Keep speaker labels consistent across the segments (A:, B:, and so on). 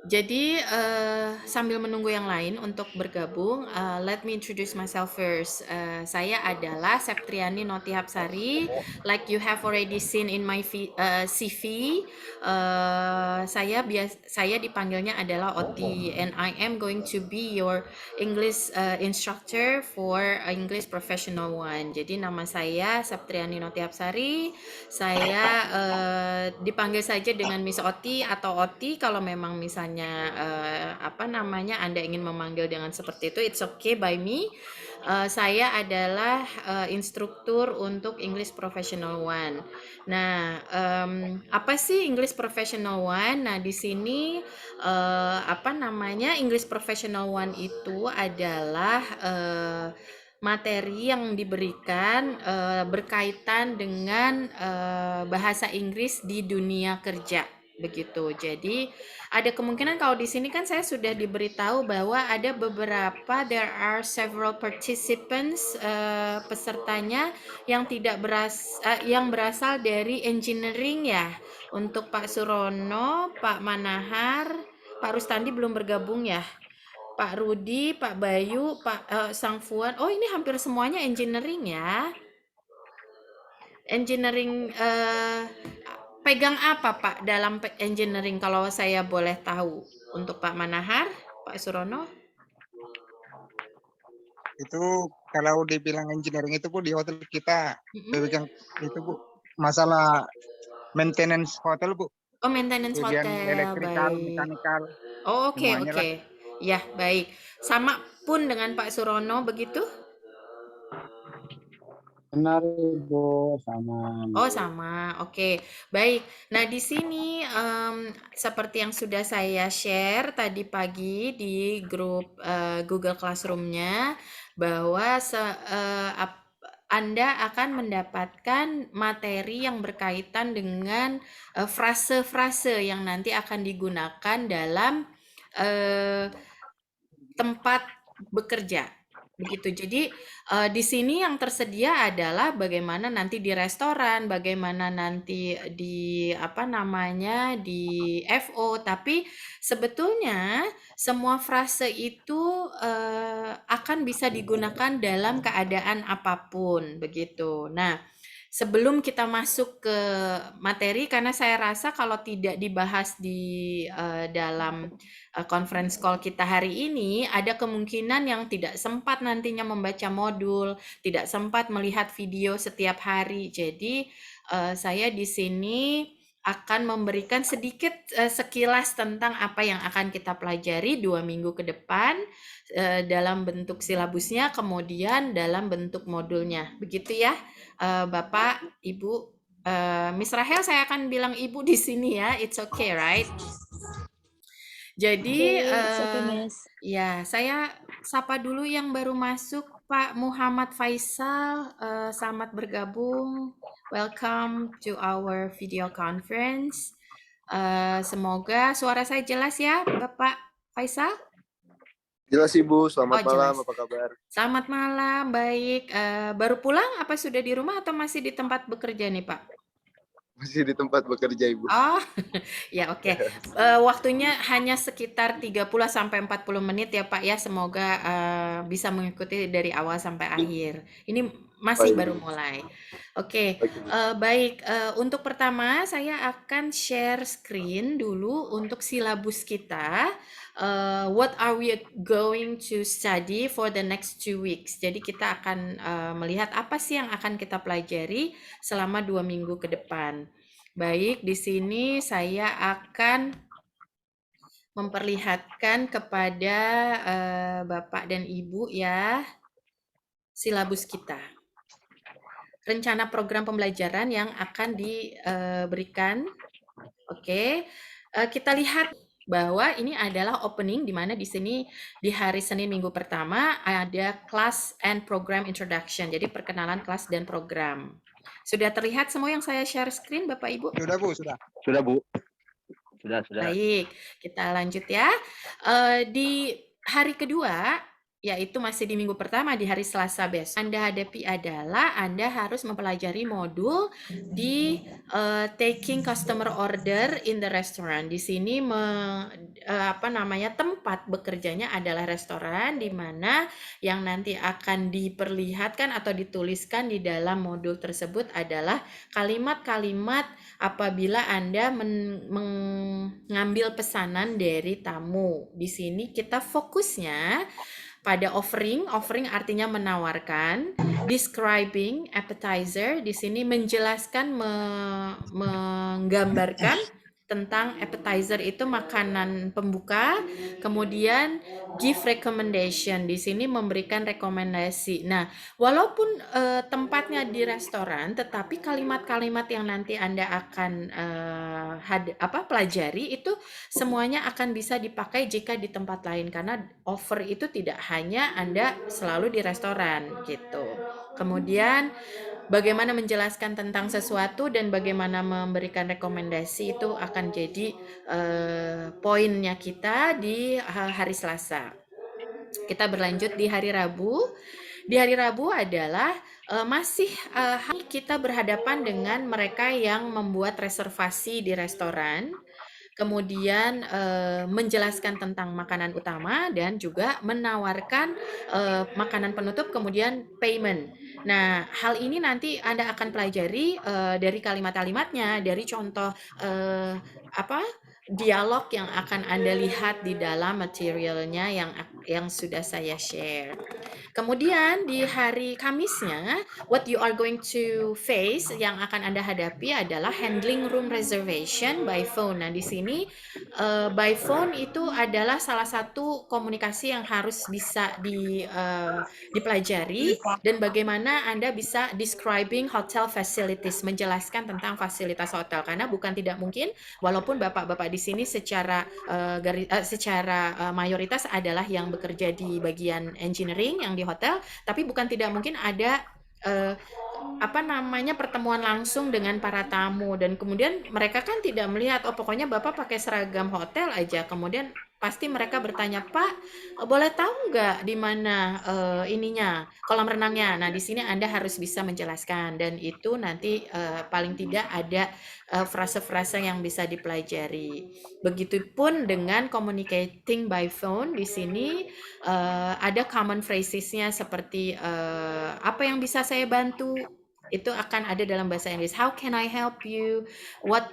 A: Jadi, sambil menunggu yang lain untuk bergabung, let me introduce myself first. Saya adalah Septriani Notihapsari. Like you have already seen in my CV, saya dipanggilnya adalah Oti, and I am going to be your English instructor for English Professional One. Jadi nama saya Septriani Notihapsari. Saya dipanggil saja dengan Miss Oti atau Oti kalau memang misalnya apa namanya Anda ingin memanggil dengan seperti itu, it's okay by me. Saya adalah instruktur untuk English Professional One. Nah, apa sih English Professional One? Nah, di sini apa namanya English Professional One itu adalah materi yang diberikan berkaitan dengan bahasa Inggris di dunia kerja begitu. Jadi ada kemungkinan kalau di sini kan saya sudah diberitahu bahwa ada beberapa there are several participants pesertanya yang yang berasal dari engineering ya. Untuk Pak Surono, Pak Manahar, Pak Rustandi belum bergabung ya. Pak Rudi, Pak Bayu, Pak Sangfuan. Oh, ini hampir semuanya engineering ya. Engineering pegang apa Pak dalam engineering kalau saya boleh tahu? Untuk Pak Manahar, Pak Surono?
B: Itu kalau dibilang engineering itu Bu di hotel kita
A: Mm-mm.
B: pegang itu Bu masalah maintenance hotel Bu,
A: Oh, maintenance
B: bagian
A: hotel,
B: elektrikal,
A: baik.
B: mekanikal
A: Oh, oke,
B: semuanya
A: oke.
B: lah.
A: Ya, baik. Sama pun dengan Pak Surono begitu?
C: Benar Ibu, sama.
A: Oh, sama. Oke, baik. Nah, di sini seperti yang sudah saya share tadi pagi di grup Google Classroom-nya bahwa Anda akan mendapatkan materi yang berkaitan dengan frase-frase yang nanti akan digunakan dalam eh, tempat bekerja. Begitu. Jadi di sini yang tersedia adalah bagaimana nanti di restoran, bagaimana nanti di apa namanya di FO, tapi sebetulnya semua frase itu akan bisa digunakan dalam keadaan apapun, begitu. Nah, sebelum kita masuk ke materi, karena saya rasa kalau tidak dibahas di dalam conference call kita hari ini, ada kemungkinan yang tidak sempat nantinya membaca modul, tidak sempat melihat video setiap hari. Jadi saya di sini akan memberikan sedikit sekilas tentang apa yang akan kita pelajari 2 minggu ke depan dalam bentuk silabusnya, kemudian dalam bentuk modulnya. Begitu ya, Bapak, Ibu. Miss Rahel, saya akan bilang Ibu di sini ya. It's okay, right? Jadi,
D: It's okay, Miss.
A: ya, saya sapa dulu yang baru masuk, Pak Muhammad Faisal. Selamat bergabung. Welcome to our video conference. Semoga suara saya jelas ya, Bapak Faisal?
E: Jelas Ibu, selamat malam,
A: jelas.
E: apa kabar?
A: Selamat malam, baik. Baru pulang apa sudah di rumah atau masih di tempat bekerja nih, Pak?
E: Masih di tempat bekerja Ibu.
A: Oh, ya oke. Waktunya hanya sekitar 30 sampai 40 menit ya Pak ya. Semoga bisa mengikuti dari awal sampai akhir. Ini masih baru mulai. Oke, baik. Untuk pertama saya akan share screen dulu untuk silabus kita. What are we going to study for the next 2 weeks? Jadi kita akan melihat apa sih yang akan kita pelajari selama 2 minggu ke depan. Baik, di sini saya akan memperlihatkan kepada Bapak dan Ibu ya silabus kita. Rencana program pembelajaran yang akan diberikan. Oke, kita lihat bahwa ini adalah opening di mana di sini di hari Senin minggu pertama ada class and program introduction. Jadi perkenalan kelas dan program. Sudah terlihat semua yang saya share screen Bapak Ibu?
B: Sudah Bu, sudah.
C: Sudah Bu. Sudah.
A: Baik, kita lanjut ya. Di hari kedua yaitu masih di minggu pertama di hari Selasa besok, Anda hadapi adalah Anda harus mempelajari modul di taking customer order in the restaurant. Di sini tempat bekerjanya adalah restoran, di mana yang nanti akan diperlihatkan atau dituliskan di dalam modul tersebut adalah kalimat-kalimat apabila Anda mengambil pesanan dari tamu. Di sini kita fokusnya pada offering artinya menawarkan, describing, appetizer, di sini menjelaskan, menggambarkan tentang appetizer itu makanan pembuka, kemudian give recommendation, di sini memberikan rekomendasi. Nah, walaupun tempatnya di restoran, tetapi kalimat-kalimat yang nanti Anda akan pelajari itu semuanya akan bisa dipakai jika di tempat lain, karena offer itu tidak hanya Anda selalu di restoran gitu. Kemudian bagaimana menjelaskan tentang sesuatu dan bagaimana memberikan rekomendasi itu akan jadi poinnya kita di hari Selasa. Kita berlanjut di hari Rabu. Di hari Rabu adalah kita berhadapan dengan mereka yang membuat reservasi di restoran, kemudian menjelaskan tentang makanan utama dan juga menawarkan makanan penutup, kemudian payment. Nah, hal ini nanti Anda akan pelajari dari kalimat-kalimatnya, dari contoh dialog yang akan Anda lihat di dalam materialnya yang sudah saya share. Kemudian di hari Kamisnya, what you are going to face, yang akan Anda hadapi adalah handling room reservation by phone. Nah, di sini by phone itu adalah salah satu komunikasi yang harus bisa dipelajari, dan bagaimana Anda bisa describing hotel facilities, menjelaskan tentang fasilitas hotel, karena bukan tidak mungkin, walaupun bapak-bapak di sini secara mayoritas adalah yang bekerja di bagian engineering yang di hotel, tapi bukan tidak mungkin ada pertemuan langsung dengan para tamu, dan kemudian mereka kan tidak melihat, oh pokoknya bapak pakai seragam hotel aja, kemudian pasti mereka bertanya, Pak, boleh tahu nggak di mana kolam renangnya? Nah, di sini Anda harus bisa menjelaskan, dan itu nanti paling tidak ada frase-frase yang bisa dipelajari. Begitupun dengan communicating by phone, di sini ada common phrases-nya seperti apa yang bisa saya bantu, itu akan ada dalam bahasa Inggris. How can I help you? What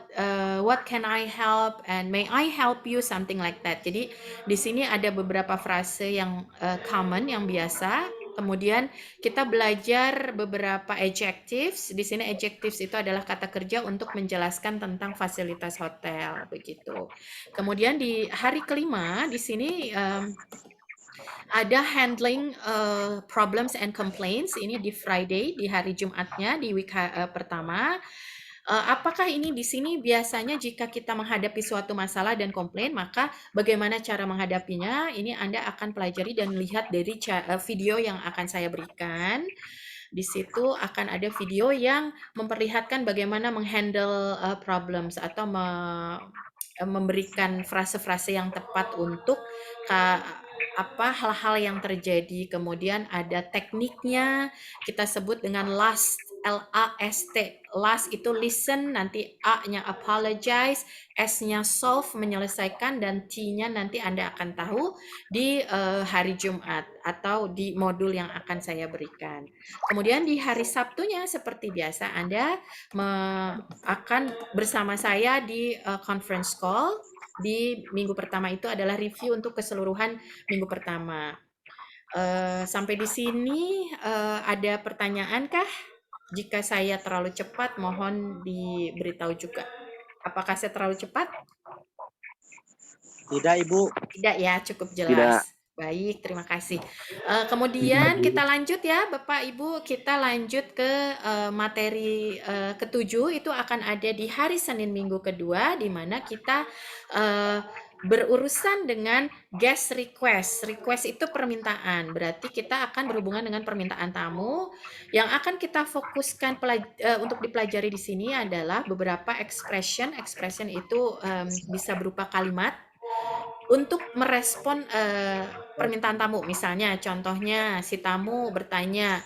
A: can I help? And may I help you? Something like that. Jadi di sini ada beberapa frase yang common, yang biasa. Kemudian kita belajar beberapa adjectives. Di sini adjectives itu adalah kata kerja untuk menjelaskan tentang fasilitas hotel, begitu. Kemudian di hari kelima di sini ada handling problems and complaints, ini di Friday, di hari Jumatnya, di week pertama. Apakah ini di sini biasanya jika kita menghadapi suatu masalah dan komplain, maka bagaimana cara menghadapinya? Ini Anda akan pelajari dan lihat dari video yang akan saya berikan. Di situ akan ada video yang memperlihatkan bagaimana menghandle problems atau memberikan frase-frase yang tepat untuk hal-hal yang terjadi. Kemudian ada tekniknya, kita sebut dengan LAST, L-A-S-T. LAST itu listen, nanti A-nya apologize, S-nya solve, menyelesaikan, dan T-nya nanti Anda akan tahu di hari Jumat atau di modul yang akan saya berikan. Kemudian di hari Sabtunya seperti biasa Anda akan bersama saya di conference call. Di minggu pertama itu adalah review untuk keseluruhan minggu pertama. Sampai di sini ada pertanyaan kah? Jika saya terlalu cepat, mohon diberitahu juga. Apakah saya terlalu cepat?
B: Tidak, Ibu.
A: Tidak ya, cukup jelas.
E: Tidak.
A: Baik, terima kasih. Kemudian kita lanjut ya, Bapak Ibu, kita lanjut ke materi ketujuh, itu akan ada di hari Senin minggu kedua, di mana kita berurusan dengan guest request. Request itu permintaan, berarti kita akan berhubungan dengan permintaan tamu. Yang akan kita fokuskan untuk dipelajari di sini adalah beberapa expression. Expression itu bisa berupa kalimat untuk merespon permintaan tamu. Misalnya, contohnya si tamu bertanya,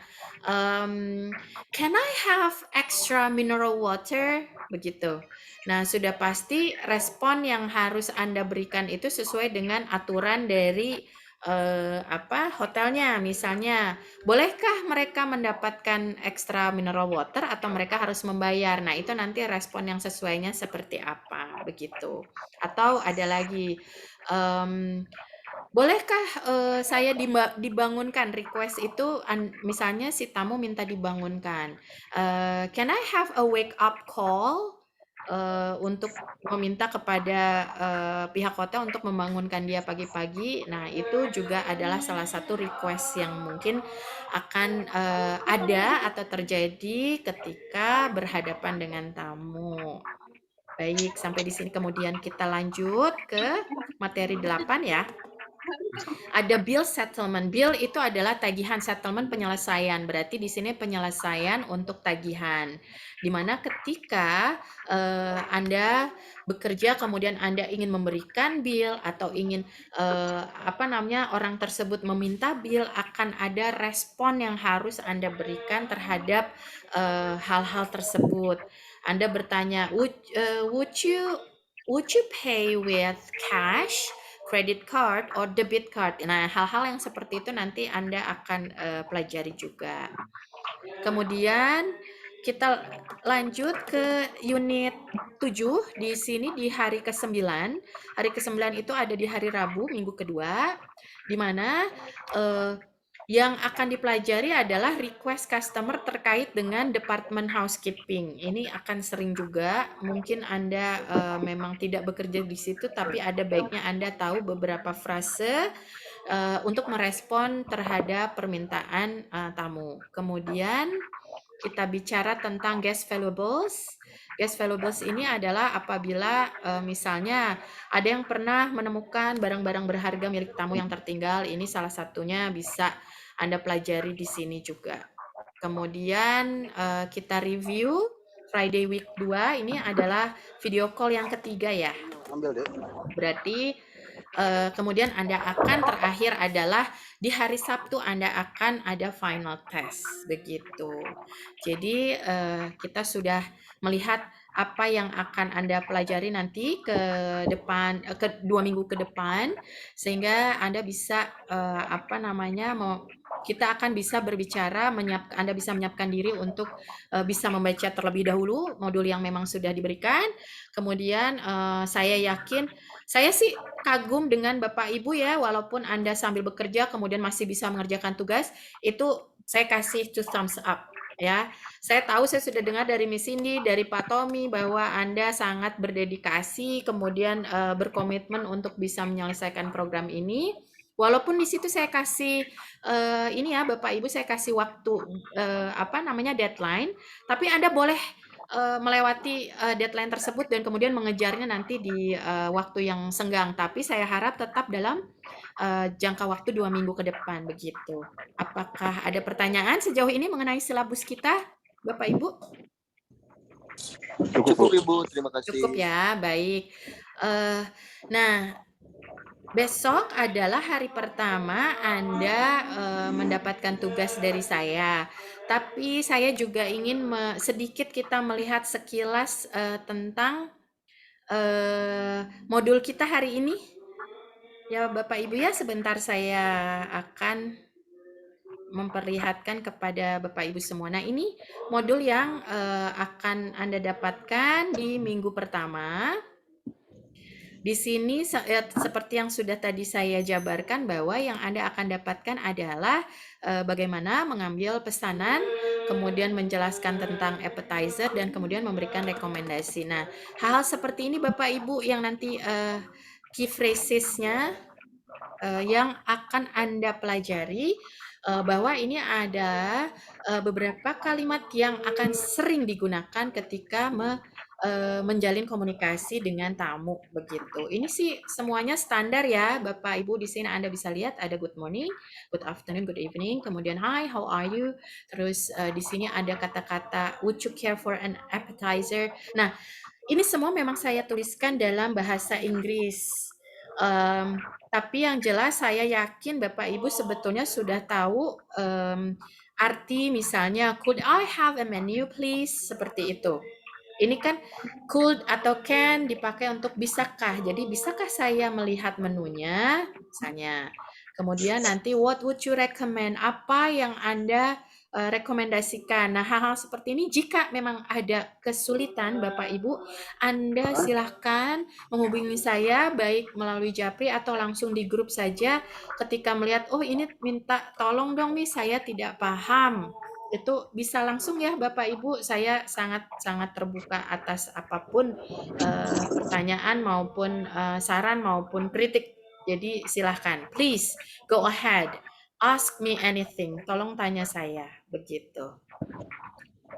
A: "Can I have extra mineral water?" Begitu. Nah, sudah pasti respon yang harus Anda berikan itu sesuai dengan aturan dari hotelnya. Misalnya, bolehkah mereka mendapatkan extra mineral water atau mereka harus membayar? Nah, itu nanti respon yang sesuainya seperti apa, begitu. Atau ada lagi, bolehkah saya dibangunkan? Request itu misalnya si tamu minta dibangunkan. Can I have a wake up call? Untuk meminta kepada pihak hotel untuk membangunkan dia pagi-pagi. Nah, itu juga adalah salah satu request yang mungkin akan ada atau terjadi ketika berhadapan dengan tamu. Baik, sampai di sini kemudian kita lanjut ke materi 8 ya. Ada bill settlement. Bill itu adalah tagihan, settlement penyelesaian. Berarti di sini penyelesaian untuk tagihan. Dimana ketika Anda bekerja kemudian Anda ingin memberikan bill atau ingin orang tersebut meminta bill, akan ada respon yang harus Anda berikan terhadap hal-hal tersebut. Anda bertanya, would you pay with cash, credit card, or debit card? Nah, hal-hal yang seperti itu nanti Anda akan pelajari juga. Kemudian kita lanjut ke unit 7. Di sini di hari ke-9. Hari ke-9 itu ada di hari Rabu, minggu kedua, di mana yang akan dipelajari adalah request customer terkait dengan department housekeeping. Ini akan sering juga, mungkin Anda memang tidak bekerja di situ, tapi ada baiknya Anda tahu beberapa frase untuk merespon terhadap permintaan tamu. Kemudian kita bicara tentang guest valuables. Guest valuables ini adalah apabila misalnya ada yang pernah menemukan barang-barang berharga milik tamu yang tertinggal. Ini salah satunya bisa Anda pelajari di sini juga. Kemudian kita review Friday week 2. Ini adalah video call yang ketiga ya. Berarti kemudian Anda akan terakhir adalah di hari Sabtu Anda akan ada final test, begitu. Jadi kita sudah melihat apa yang akan Anda pelajari nanti ke depan, ke 2 minggu ke depan, sehingga Anda bisa kita akan bisa berbicara, Anda bisa menyiapkan diri untuk bisa membaca terlebih dahulu modul yang memang sudah diberikan. Kemudian saya sih kagum dengan Bapak Ibu ya, walaupun Anda sambil bekerja kemudian masih bisa mengerjakan tugas, itu saya kasih 2 thumbs up ya. Saya tahu, saya sudah dengar dari Miss Cindy, dari Pak Tommy bahwa Anda sangat berdedikasi, kemudian berkomitmen untuk bisa menyelesaikan program ini. Walaupun di situ saya kasih Bapak Ibu, saya kasih waktu deadline, tapi Anda boleh melewati deadline tersebut dan kemudian mengejarnya nanti di waktu yang senggang. Tapi saya harap tetap dalam jangka waktu 2 minggu ke depan, begitu. Apakah ada pertanyaan sejauh ini mengenai silabus kita, Bapak Ibu?
E: Cukup Ibu, terima kasih.
A: Cukup ya, baik. Nah, besok adalah hari pertama Anda mendapatkan tugas dari saya. Tapi saya juga ingin sedikit kita melihat sekilas tentang modul kita hari ini. Ya Bapak Ibu ya, sebentar saya akan memperlihatkan kepada Bapak Ibu semua. Nah, ini modul yang akan Anda dapatkan di minggu pertama. Di sini seperti yang sudah tadi saya jabarkan bahwa yang Anda akan dapatkan adalah bagaimana mengambil pesanan, kemudian menjelaskan tentang appetizer, dan kemudian memberikan rekomendasi. Nah, hal-hal seperti ini Bapak Ibu yang nanti key phrasesnya yang akan Anda pelajari, bahwa ini ada beberapa kalimat yang akan sering digunakan ketika menjalin komunikasi dengan tamu, begitu. Ini sih semuanya standar ya, Bapak Ibu. Di sini Anda bisa lihat ada good morning, good afternoon, good evening, kemudian hi, how are you? Terus di sini ada kata-kata would you care for an appetizer? Nah, ini semua memang saya tuliskan dalam bahasa Inggris. Tapi yang jelas saya yakin Bapak Ibu sebetulnya sudah tahu arti misalnya could I have a menu please seperti itu. Ini kan could atau can dipakai untuk bisakah. Jadi bisakah saya melihat menunya misalnya. Kemudian nanti what would you recommend? Apa yang Anda rekomendasikan. Nah, hal-hal seperti ini jika memang ada kesulitan Bapak Ibu, Anda silahkan menghubungi saya baik melalui Japri atau langsung di grup saja ketika melihat oh ini minta tolong dong nih saya tidak paham. Itu bisa langsung ya Bapak Ibu, saya sangat terbuka atas apapun pertanyaan maupun saran maupun kritik. Jadi silahkan, please go ahead. Ask me anything, tolong tanya saya, begitu.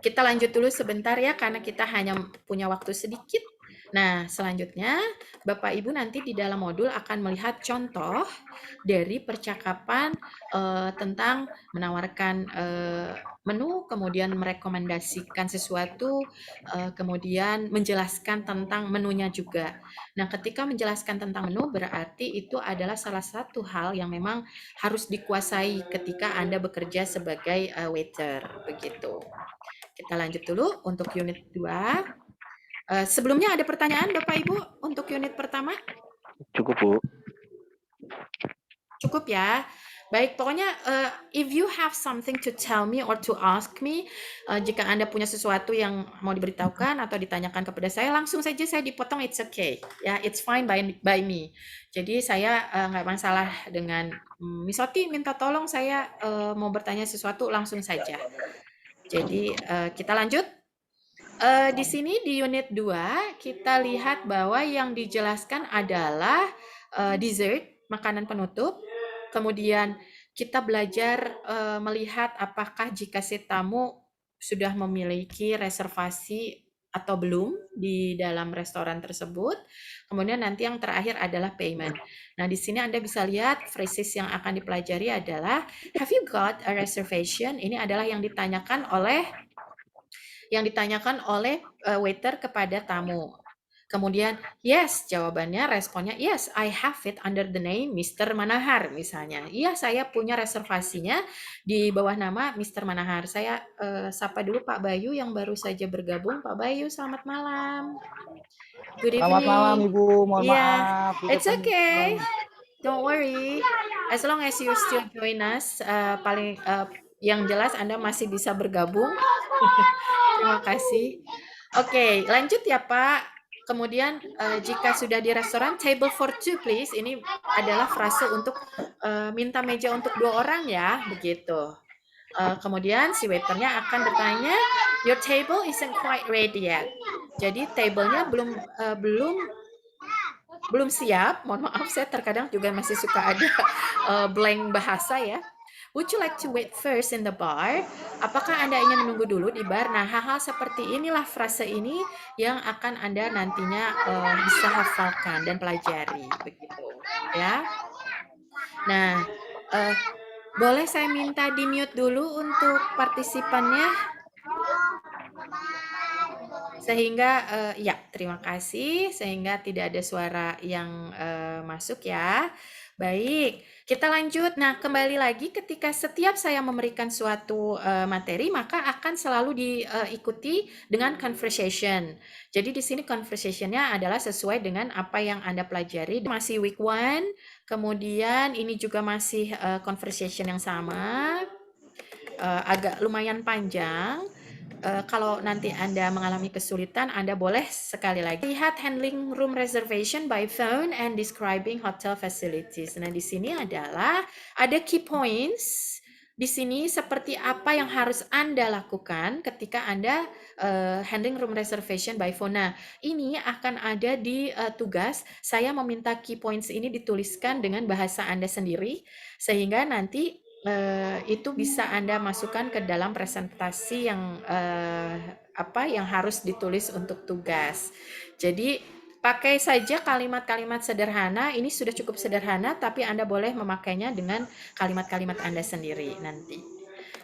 A: Kita lanjut dulu sebentar ya, karena kita hanya punya waktu sedikit. Nah, selanjutnya Bapak Ibu nanti di dalam modul akan melihat contoh dari percakapan tentang menawarkan menu, kemudian merekomendasikan sesuatu, kemudian menjelaskan tentang menunya juga. Nah, ketika menjelaskan tentang menu berarti itu adalah salah satu hal yang memang harus dikuasai ketika Anda bekerja sebagai waiter, begitu. Kita lanjut dulu untuk unit 2. Sebelumnya ada pertanyaan Bapak Ibu untuk unit pertama?
D: Cukup, Bu.
A: Cukup ya. Baik, pokoknya if you have something to tell me or to ask me, jika Anda punya sesuatu yang mau diberitahukan atau ditanyakan kepada saya, langsung saja saya dipotong, it's okay. Ya, it's fine by me. Jadi saya nggak masalah dengan Miss Oti minta tolong saya mau bertanya sesuatu, langsung saja. Jadi kita lanjut. Di sini di unit 2 kita lihat bahwa yang dijelaskan adalah dessert, makanan penutup. Kemudian kita belajar melihat apakah jika si tamu sudah memiliki reservasi atau belum di dalam restoran tersebut. Kemudian nanti yang terakhir adalah payment. Nah, di sini Anda bisa lihat phrases yang akan dipelajari adalah have you got a reservation? Ini adalah yang ditanyakan oleh waiter kepada tamu. Kemudian, yes, jawabannya, responnya, yes, I have it under the name Mr. Manahar, misalnya. Iya, saya punya reservasinya di bawah nama Mr. Manahar. Saya sapa dulu Pak Bayu yang baru saja bergabung. Pak Bayu, selamat malam. Good evening.
C: Selamat malam Ibu, mohon maaf.
A: It's okay. Don't worry. As long as you still join us, yang jelas Anda masih bisa bergabung. Terima kasih. Oke, lanjut ya Pak. Kemudian jika sudah di restoran, table for two please. Ini adalah frase untuk minta meja untuk 2 orang ya, begitu. Kemudian si waiternya akan bertanya, your table isn't quite ready yet. Jadi tablenya belum siap. Mohon maaf, saya terkadang juga masih suka ada blank bahasa ya. Would you like to wait first in the bar? Apakah Anda ingin menunggu dulu di bar? Nah, hal-hal seperti inilah frase ini yang akan Anda nantinya bisa hafalkan dan pelajari, begitu ya. Nah, boleh saya minta di-mute dulu untuk partisipannya? Sehingga ya, terima kasih, sehingga tidak ada suara yang masuk ya. Baik, kita lanjut. Nah, kembali lagi ketika setiap saya memberikan suatu materi, maka akan selalu diikuti dengan conversation. Jadi di sini conversation-nya adalah sesuai dengan apa yang Anda pelajari. Masih week 1, kemudian ini juga masih conversation yang sama, agak lumayan panjang. Kalau nanti Anda mengalami kesulitan, Anda boleh sekali lagi lihat handling room reservation by phone and describing hotel facilities. Nah, di sini adalah ada key points. Di sini seperti apa yang harus Anda lakukan ketika Anda handling room reservation by phone. Nah, ini akan ada di tugas. Saya meminta key points ini dituliskan dengan bahasa Anda sendiri, sehingga nanti itu bisa Anda masukkan ke dalam presentasi yang yang harus ditulis untuk tugas. Jadi pakai saja kalimat-kalimat sederhana. Ini sudah cukup sederhana, tapi Anda boleh memakainya dengan kalimat-kalimat Anda sendiri nanti.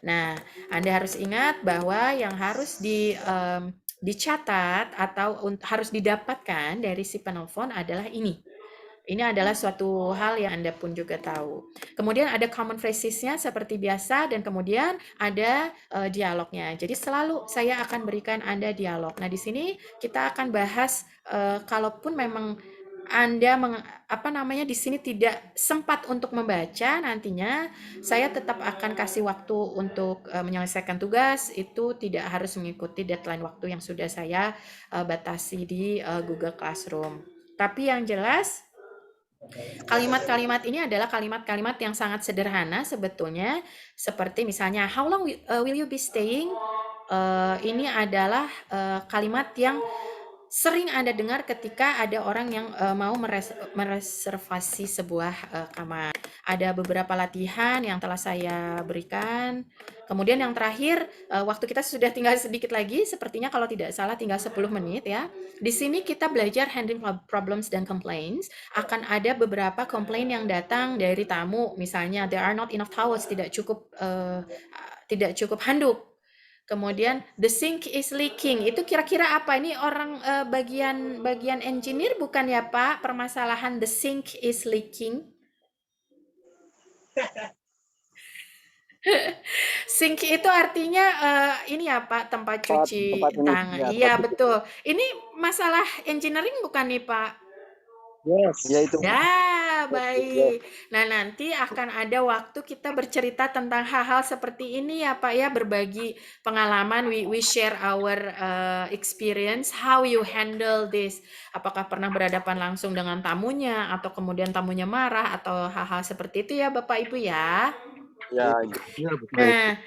A: Nah, Anda harus ingat bahwa yang harus dicatat atau harus didapatkan dari si penelpon adalah ini. Ini adalah suatu hal yang Anda pun juga tahu. Kemudian ada common phrases-nya seperti biasa dan kemudian ada dialognya. Jadi selalu saya akan berikan Anda dialog. Nah, di sini kita akan bahas kalaupun memang Anda di sini tidak sempat untuk membaca, nantinya saya tetap akan kasih waktu untuk menyelesaikan tugas, itu tidak harus mengikuti deadline waktu yang sudah saya batasi di Google Classroom. Tapi yang jelas kalimat-kalimat ini adalah kalimat-kalimat yang sangat sederhana sebetulnya, seperti misalnya how long will you be staying? Ini adalah kalimat yang sering Anda dengar ketika ada orang yang mau mereservasi sebuah kamar. Ada beberapa latihan yang telah saya berikan. Kemudian yang terakhir, waktu kita sudah tinggal sedikit lagi, sepertinya kalau tidak salah tinggal 10 menit ya. Di sini kita belajar handling problems dan complaints. Akan ada beberapa komplain yang datang dari tamu, misalnya there are not enough towels, tidak cukup handuk. Kemudian the sink is leaking. Itu kira-kira apa? Ini orang bagian engineer bukan ya, Pak? Permasalahan the sink is leaking. Sink itu artinya ini ya Pak, tempat cuci tangan. Iya betul. Ini masalah engineering bukan nih Pak?
C: Yes.
E: Ya itu.
A: Ya, baik. Nah, nanti akan ada waktu kita bercerita tentang hal-hal seperti ini ya Pak ya, berbagi pengalaman, we share our experience, how you handle this. Apakah pernah berhadapan langsung dengan tamunya, atau kemudian tamunya marah, atau hal-hal seperti itu ya Bapak Ibu ya.
E: Ya.
A: Nah,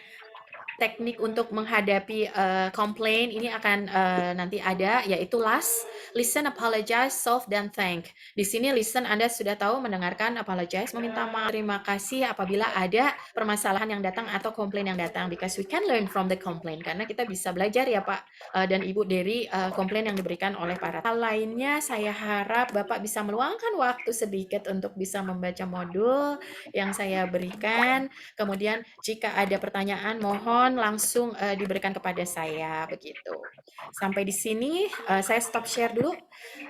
A: teknik untuk menghadapi komplain ini akan nanti ada, yaitu last, listen, apologize, solve, dan thank. Di sini listen Anda sudah tahu, mendengarkan, apologize, meminta maaf, terima kasih apabila ada permasalahan yang datang atau komplain yang datang, because we can learn from the complaint, karena kita bisa belajar ya Pak dan Ibu dari komplain yang diberikan oleh para hal lainnya. Saya harap Bapak bisa meluangkan waktu sedikit untuk bisa membaca modul yang saya berikan. Kemudian jika ada pertanyaan mohon langsung diberikan kepada saya begitu. Sampai di sini saya stop share dulu.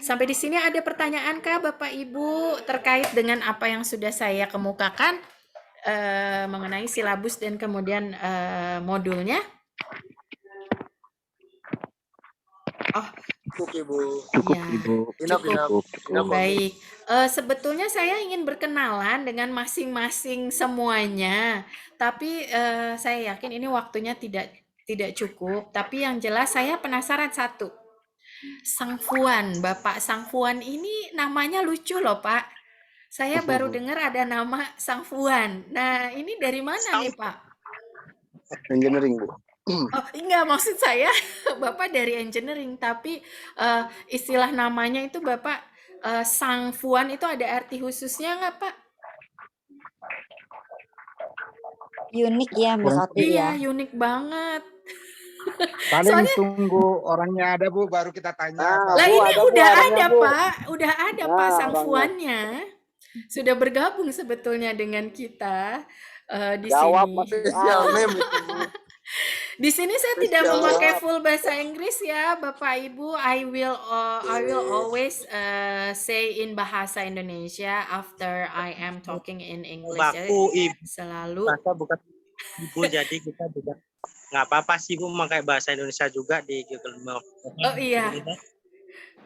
A: Sampai di sini ada pertanyaan kah Bapak Ibu terkait dengan apa yang sudah saya kemukakan mengenai silabus dan kemudian modulnya? Oh,
E: Cukup Ibu.
A: ya,
E: Cukup.
A: Baik. Sebetulnya saya ingin berkenalan dengan masing-masing semuanya, tapi saya yakin ini waktunya tidak cukup. Tapi yang jelas saya penasaran satu. Sang Fuan, Bapak Sang Fuan ini namanya lucu loh Pak. Saya baru dengar ada nama Sang Fuan. Nah, ini dari mana nih Pak?
E: Engineering Bu.
A: Oh, enggak, maksud saya Bapak dari engineering, tapi istilah namanya itu Bapak Sang Fuan itu ada arti khususnya nggak Pak?
D: Unik ya Mas Ati
A: Iya,
D: ya.
A: unik banget.
C: Paling
A: Soalnya
C: tunggu orangnya ada Bu, baru kita tanya.
A: lah
E: Bu,
A: ini
E: ada, Bu,
A: udah
E: orangnya,
A: ada
E: Bu.
A: Pak, udah ada Pak
E: Nah,
A: Sang
E: orangnya.
A: Fuannya. Sudah bergabung sebetulnya dengan kita di
E: Jawab
A: sini.
E: official name itu Bu.
A: Di sini saya tidak
E: Jawab.
A: memakai full bahasa Inggris ya, Bapak Ibu. I will always say in bahasa Indonesia after I am talking in English.
F: Baku Ibu
A: Selalu.
F: bahasa bukan Ibu, jadi kita juga nggak apa-apa sih Bu pakai bahasa Indonesia juga di Google Map.
A: Oh iya.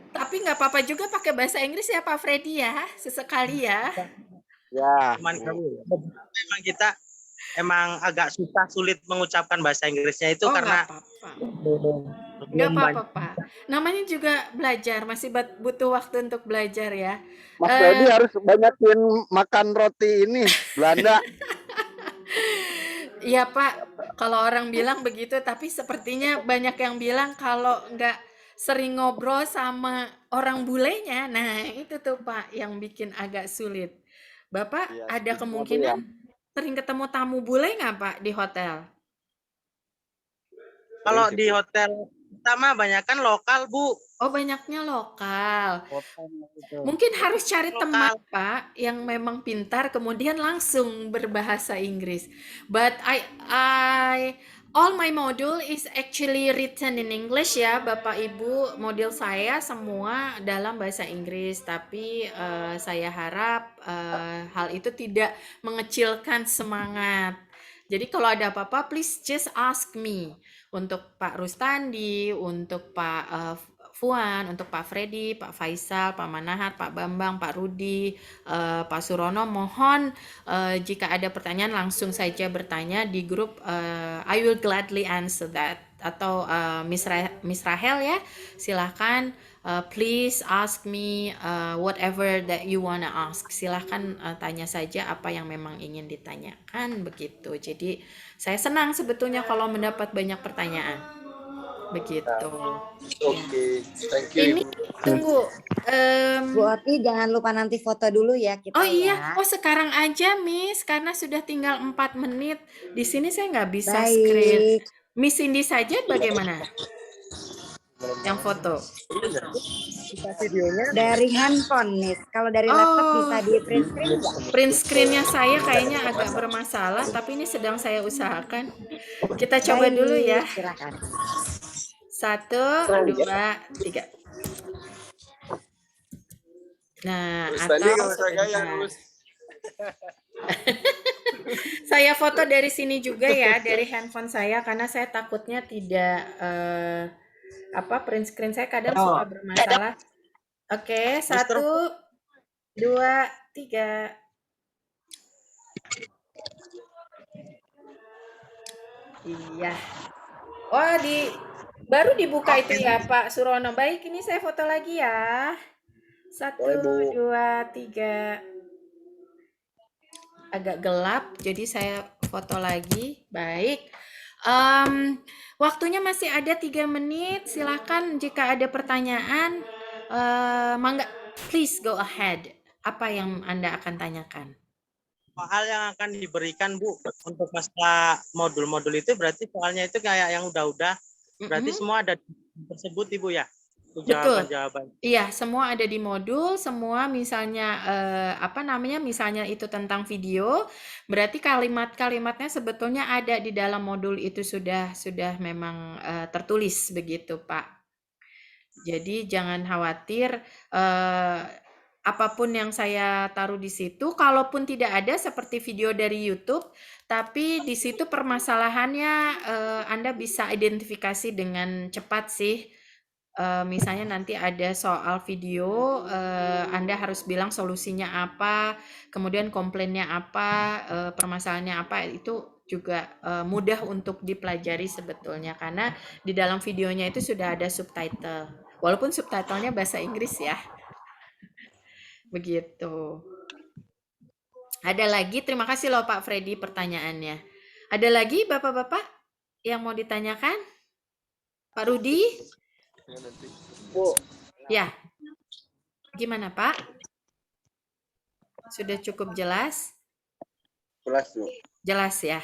A: Tapi nggak apa-apa juga pakai bahasa Inggris ya Pak Freddy ya, sesekali ya.
E: Ya.
F: Cuman memang kita emang agak sulit mengucapkan bahasa Inggrisnya itu karena
A: nggak apa-apa Pak. Namanya juga belajar, masih butuh waktu untuk belajar ya.
E: Mas Freddy harus banyakin makan roti ini Belanda.
A: Iya Pak, kalau orang bilang begitu, tapi sepertinya banyak yang bilang kalau nggak sering ngobrol sama orang bulenya, nah itu tuh Pak yang bikin agak sulit. Bapak
E: Iya,
A: ada kemungkinan sering ketemu tamu bule nggak Pak di hotel?
F: kalau di hotel pertama banyak kan lokal Bu.
A: Oh banyaknya lokal. Mungkin harus cari teman Pak yang memang pintar kemudian langsung berbahasa Inggris. But I All my module is actually written in English ya, Bapak Ibu. Modul saya semua dalam bahasa Inggris, tapi saya harap hal itu tidak mengecilkan semangat. Jadi kalau ada apa-apa, please just ask me. Untuk Pak Rustandi, untuk Pak Fuan, untuk Pak Freddy, Pak Faisal, Pak Manahat, Pak Bambang, Pak Rudi, Pak Surono, mohon jika ada pertanyaan langsung saja bertanya di grup. I will gladly answer that. Atau Miss Rahel ya, silahkan please ask me whatever that you wanna ask. Silahkan tanya saja apa yang memang ingin ditanyakan begitu. Jadi saya senang sebetulnya kalau mendapat banyak pertanyaan. Begitu.
E: Oke, thank you
A: Ini
E: Ibu.
A: tunggu.
D: Bu Oti jangan lupa nanti foto dulu ya kita
A: Oh
D: ya.
A: iya, oh sekarang aja Miss, karena sudah tinggal 4 menit. Di sini saya nggak bisa screen.
D: Baik.
A: Miss Cindy saja bagaimana? Yang foto.
C: Kita videonya
D: Dari handphone nih. Kalau dari laptop bisa di print screen nggak?
A: Print screen-nya saya kayaknya agak bermasalah, tapi ini sedang saya usahakan. Kita coba
D: Baik,
A: dulu ya.
D: Silakan.
A: 1, 2, 3. Nah, atau sebentar. Saya foto dari sini juga ya, dari handphone saya, karena saya takutnya tidak print screen saya kadang suka bermasalah. Oke, 1, 2, 3. Iya. Oh, baru dibuka itu ya Pak Surono. Baik, ini saya foto lagi ya. 1, 2, 3. Agak gelap, jadi saya foto lagi. Baik. Waktunya masih ada 3 menit. Silakan jika ada pertanyaan, mangga, please go ahead. Apa yang Anda akan tanyakan?
F: Soal yang akan diberikan Bu untuk masalah modul-modul itu berarti soalnya itu kayak yang udah-udah. Berarti semua ada tersebut Ibu ya? Jawaban-jawaban.
A: Iya, semua ada di modul, semua misalnya misalnya itu tentang video, berarti kalimat-kalimatnya sebetulnya ada di dalam modul itu sudah memang tertulis begitu, Pak. Jadi jangan khawatir, apapun yang saya taruh di situ, kalaupun tidak ada seperti video dari YouTube, tapi di situ permasalahannya Anda bisa identifikasi dengan cepat sih. Misalnya nanti ada soal video, Anda harus bilang solusinya apa, kemudian komplainnya apa, permasalahannya apa, itu juga mudah untuk dipelajari sebetulnya, karena di dalam videonya itu sudah ada subtitle, walaupun subtitlenya bahasa Inggris ya. Begitu. Ada lagi? Terima kasih loh Pak Freddy pertanyaannya. Ada lagi Bapak-bapak yang mau ditanyakan? Pak Rudi?
E: Bu,
A: Ya. Gimana Pak? Sudah cukup jelas?
E: jelas Bu.
A: Jelas ya.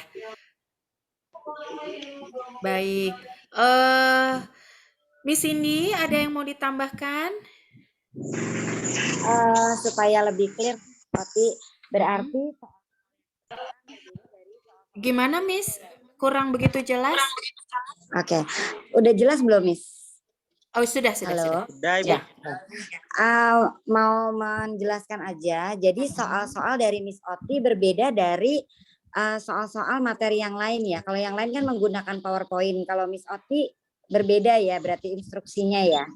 A: Baik. Miss Cindy, ada yang mau ditambahkan?
D: Supaya lebih clear, Oti, berarti
A: Gimana Miss? Kurang begitu jelas?
D: Oke. Udah jelas belum, Miss?
A: Oh, sudah.
D: Halo.
F: Udah Ibu.
A: Ya.
D: Mau menjelaskan aja. Jadi soal-soal dari Miss Oti berbeda dari soal-soal materi yang lain ya. Kalau yang lain kan menggunakan PowerPoint. Kalau Miss Oti berbeda ya, berarti instruksinya ya.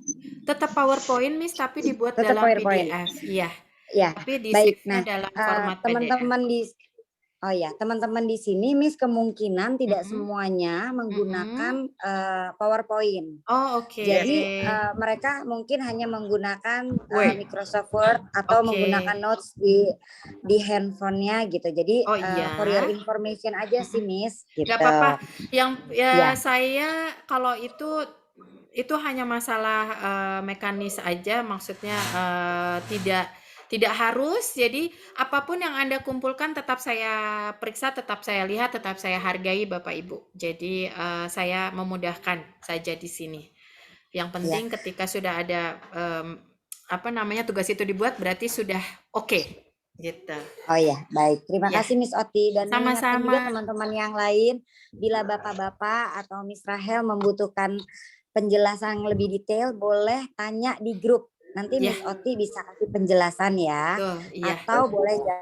A: Tetap PowerPoint Miss, tapi dibuat
D: Tetap
A: dalam
D: PowerPoint.
A: PDF. Iya.
D: Ya,
A: Tapi
D: baik.
A: di-save-nya dalam format
D: teman-teman
A: PDF.
D: teman-teman di sini Miss kemungkinan tidak semuanya menggunakan PowerPoint.
A: Oh, oke.
D: Jadi mereka mungkin hanya menggunakan Microsoft Word atau menggunakan notes di handphonenya gitu. Jadi for your information aja sih Miss. Gitu.
A: Gak apa-apa. Saya kalau itu hanya masalah mekanis aja, maksudnya tidak harus. Jadi apapun yang Anda kumpulkan tetap saya periksa, tetap saya lihat, tetap saya hargai Bapak Ibu. Jadi saya memudahkan saja di sini. Yang penting ketika sudah ada tugas itu dibuat berarti sudah oke. gitu.
D: Oh ya, baik. Terima
A: Ya.
D: kasih Miss Oti dan mengingatkan juga
A: Sama-sama.
D: teman-teman yang lain, bila Bapak-bapak atau Miss Rahel membutuhkan penjelasan yang lebih detail, boleh tanya di grup. Nanti
A: Ya.
D: Miss Oti bisa kasih penjelasan ya.
A: Betul, iya.
D: Atau boleh